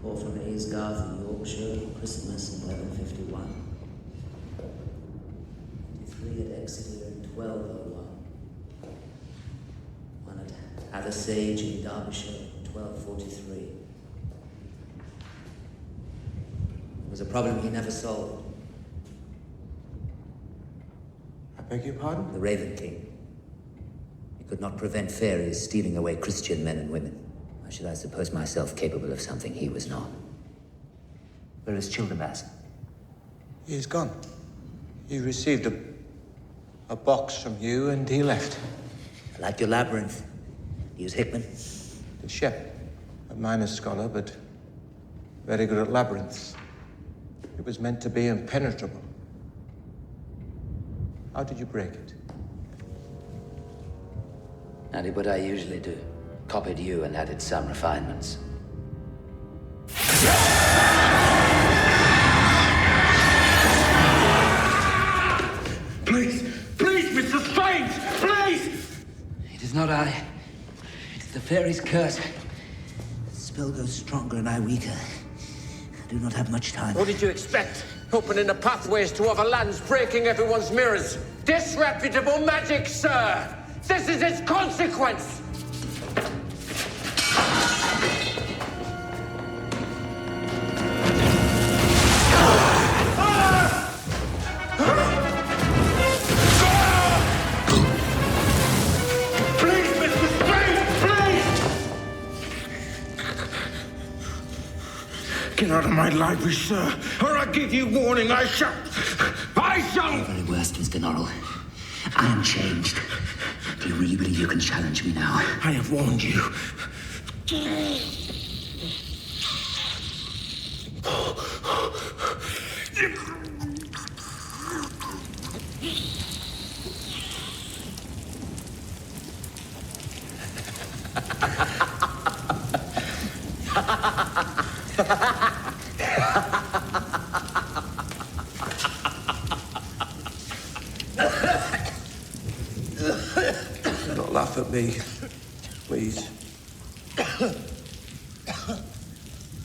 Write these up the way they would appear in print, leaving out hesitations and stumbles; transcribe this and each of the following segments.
Call from Aysgarth in Yorkshire, Christmas 1151. 23 at Exeter in 1201. One at Hathersage in Derbyshire in 1243. It was a problem he never solved. I beg your pardon? The Raven King. He could not prevent fairies stealing away Christian men and women. Why should I suppose myself capable of something he was not? Where is Childemas? He is gone. He received a box from you and he left. I like your labyrinth. Use Hickman. The Shep, a minor scholar, but very good at labyrinths. It was meant to be impenetrable. How did you break it? I did what I usually do. Copied you and added some refinements. Please, Mr. Strange, please! It is not I. It is the fairy's curse. The spell goes stronger and I weaker. I do not have much time. What did you expect? Opening the pathways to other lands, breaking everyone's mirrors. Disreputable magic, sir! This is its consequence! Please, Mr. Strange, please! Get out of my library, sir, or I give you warning, I shall... The very worst, Mr. Norrell. I am changed. Do you really believe you can challenge me now? I have warned you. Do not laugh at me, please.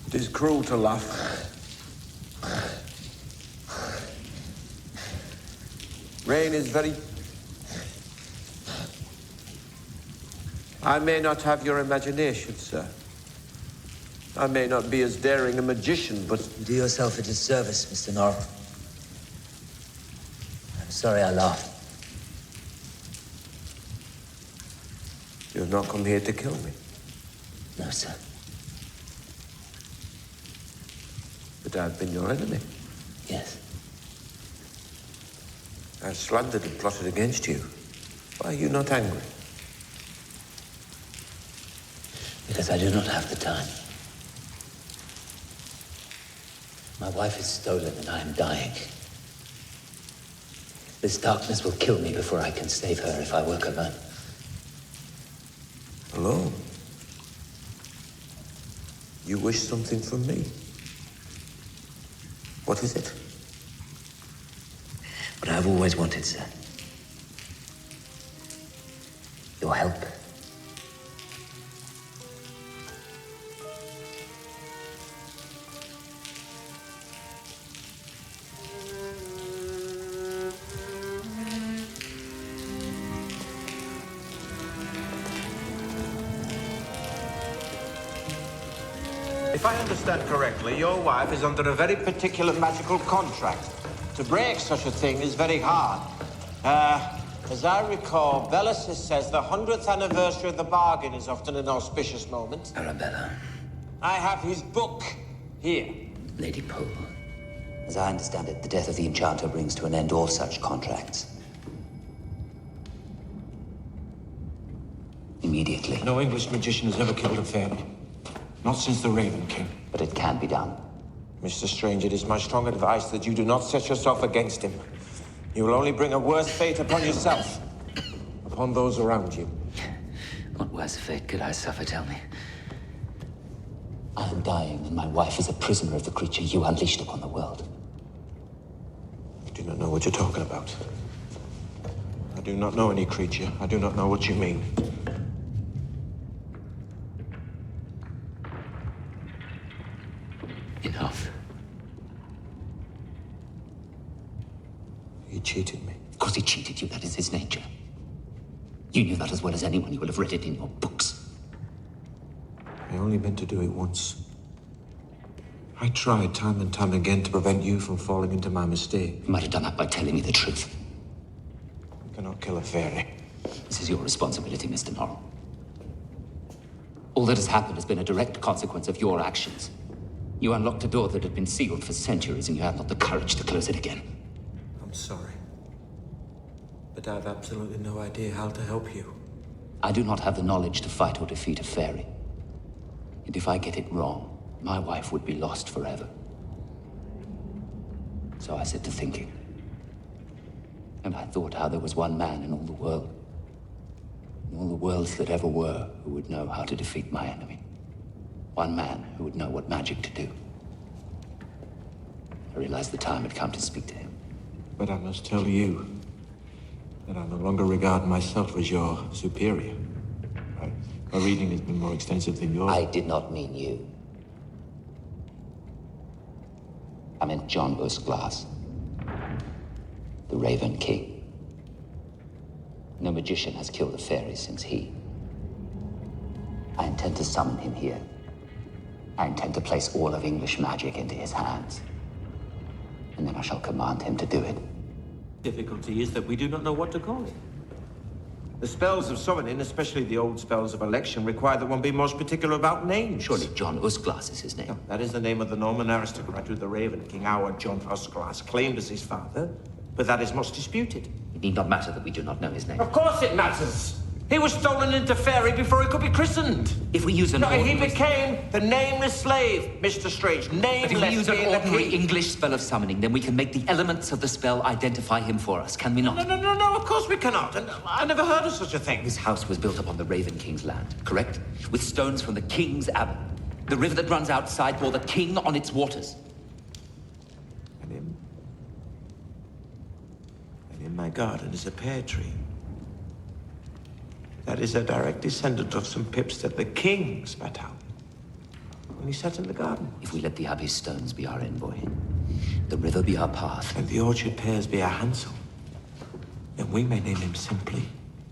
It is cruel to laugh. Rain is very... I may not have your imagination, sir. I may not be as daring a magician, but... You do yourself a disservice, Mr. Norrell. I'm sorry I laughed. You have not come here to kill me. No, sir. But I've been your enemy. Yes. I've slandered and plotted against you. Why are you not angry? Because I do not have the time. My wife is stolen and I am dying. This darkness will kill me before I can save her if I work alone. Alone? You wish something from me? What is it? What I've always wanted, sir. Your help. If I understand correctly, your wife is under a very particular magical contract. To break such a thing is very hard. As I recall, Bellicis says the 100th anniversary of the bargain is often an auspicious moment. Arabella. I have his book here. Lady Poe. As I understand it, the death of the enchanter brings to an end all such contracts. Immediately. No English magician has ever killed a fairy. Not since the Raven King. But it can be done. Mr. Strange, it is my strong advice that you do not set yourself against him. You will only bring a worse fate upon yourself, upon those around you. What worse fate could I suffer, tell me? I am dying, and my wife is a prisoner of the creature you unleashed upon the world. I do not know what you're talking about. I do not know any creature. I do not know what you mean. Enough. He cheated me. Of course he cheated you. That is his nature. You knew that as well as anyone. You will have read it in your books. I only meant to do it once. I tried time and time again to prevent you from falling into my mistake. You might have done that by telling me the truth. You cannot kill a fairy. This is your responsibility, Mr. Norrell. All that has happened has been a direct consequence of your actions. You unlocked a door that had been sealed for centuries, and you have not the courage to close it again. I'm sorry. But I have absolutely no idea how to help you. I do not have the knowledge to fight or defeat a fairy. And if I get it wrong, my wife would be lost forever. So I set to thinking. And I thought how there was one man in all the world, in all the worlds that ever were, who would know how to defeat my enemy. One man who would know what magic to do. I realized the time had come to speak to him. But I must tell you that I no longer regard myself as your superior. My reading has been more extensive than yours. I did not mean you. I meant John.aex, the Raven King. No magician has killed a fairy since he. I intend to summon him here. I intend to place all of English magic into his hands. And then I shall command him to do it. Difficulty is that we do not know what to call it. The spells of summoning, especially the old spells of election, require that one be most particular about names. Surely John.aex is his name. No, that is the name of the Norman aristocrat who the Raven King, our John Usglass, claimed as his father, but that is much disputed. It need not matter that we do not know his name. Of course it matters. He was stolen into fairy before he could be christened. If we use an He became the nameless slave, Mr. Strange. Nameless. But if we use an being the ordinary key. English spell of summoning, then we can make the elements of the spell identify him for us, can we not? No, of course we cannot. And I never heard of such a thing. This house was built upon the Raven King's land, correct? With stones from the King's Abbey. The river that runs outside bore the king on its waters. And in my garden is a pear tree. That is a direct descendant of some pips that the king spat out when he sat in the garden. If we let the Abbey's stones be our envoy, the river be our path, And the orchard pears be our Hansel, then we may name him simply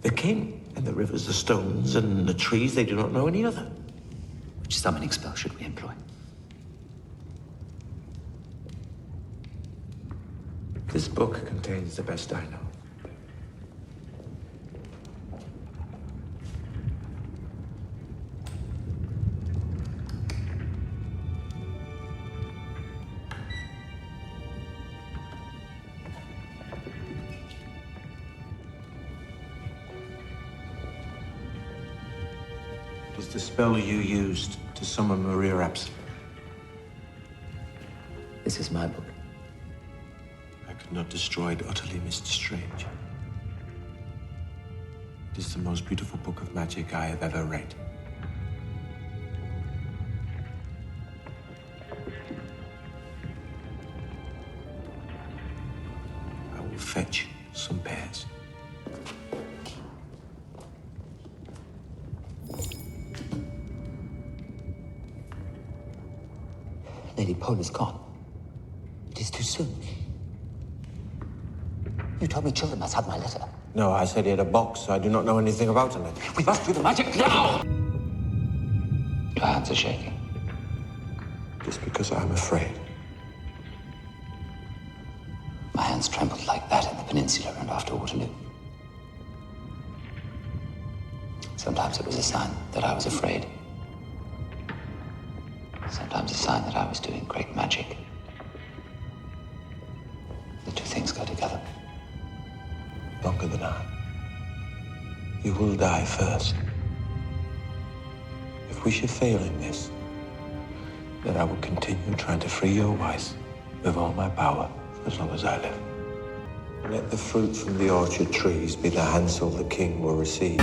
the king. And the rivers, the stones, and the trees, they do not know any other. which summoning spell should we employ? This book contains the best I know. It is the spell you used to summon Maria Absent. This is my book. I could not destroy it utterly, Mr. Strange. It is the most beautiful book of magic I have ever read. I will fetch some pears. Lady Pole is gone. It is too soon. You told me Childermas had my letter. No, I said he had a box. I do not know anything about it. We must do the magic now! Your hands are shaking. Just because I'm afraid. My hands trembled like that in the peninsula and after Waterloo. Sometimes it was a sign that I was afraid. Sometimes a sign that I was doing great magic. The two things go together. Longer than I. You will die first. If we should fail in this, then I will continue trying to free your wife with all my power as long as I live. Let the fruit from the orchard trees be the Hansel the king will receive.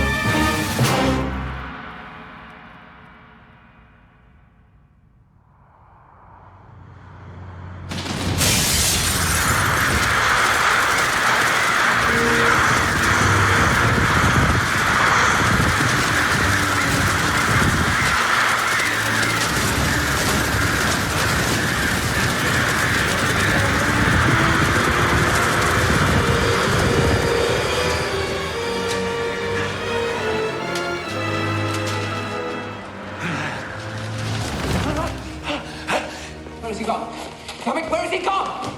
Where has he gone? Damn it, where has he gone?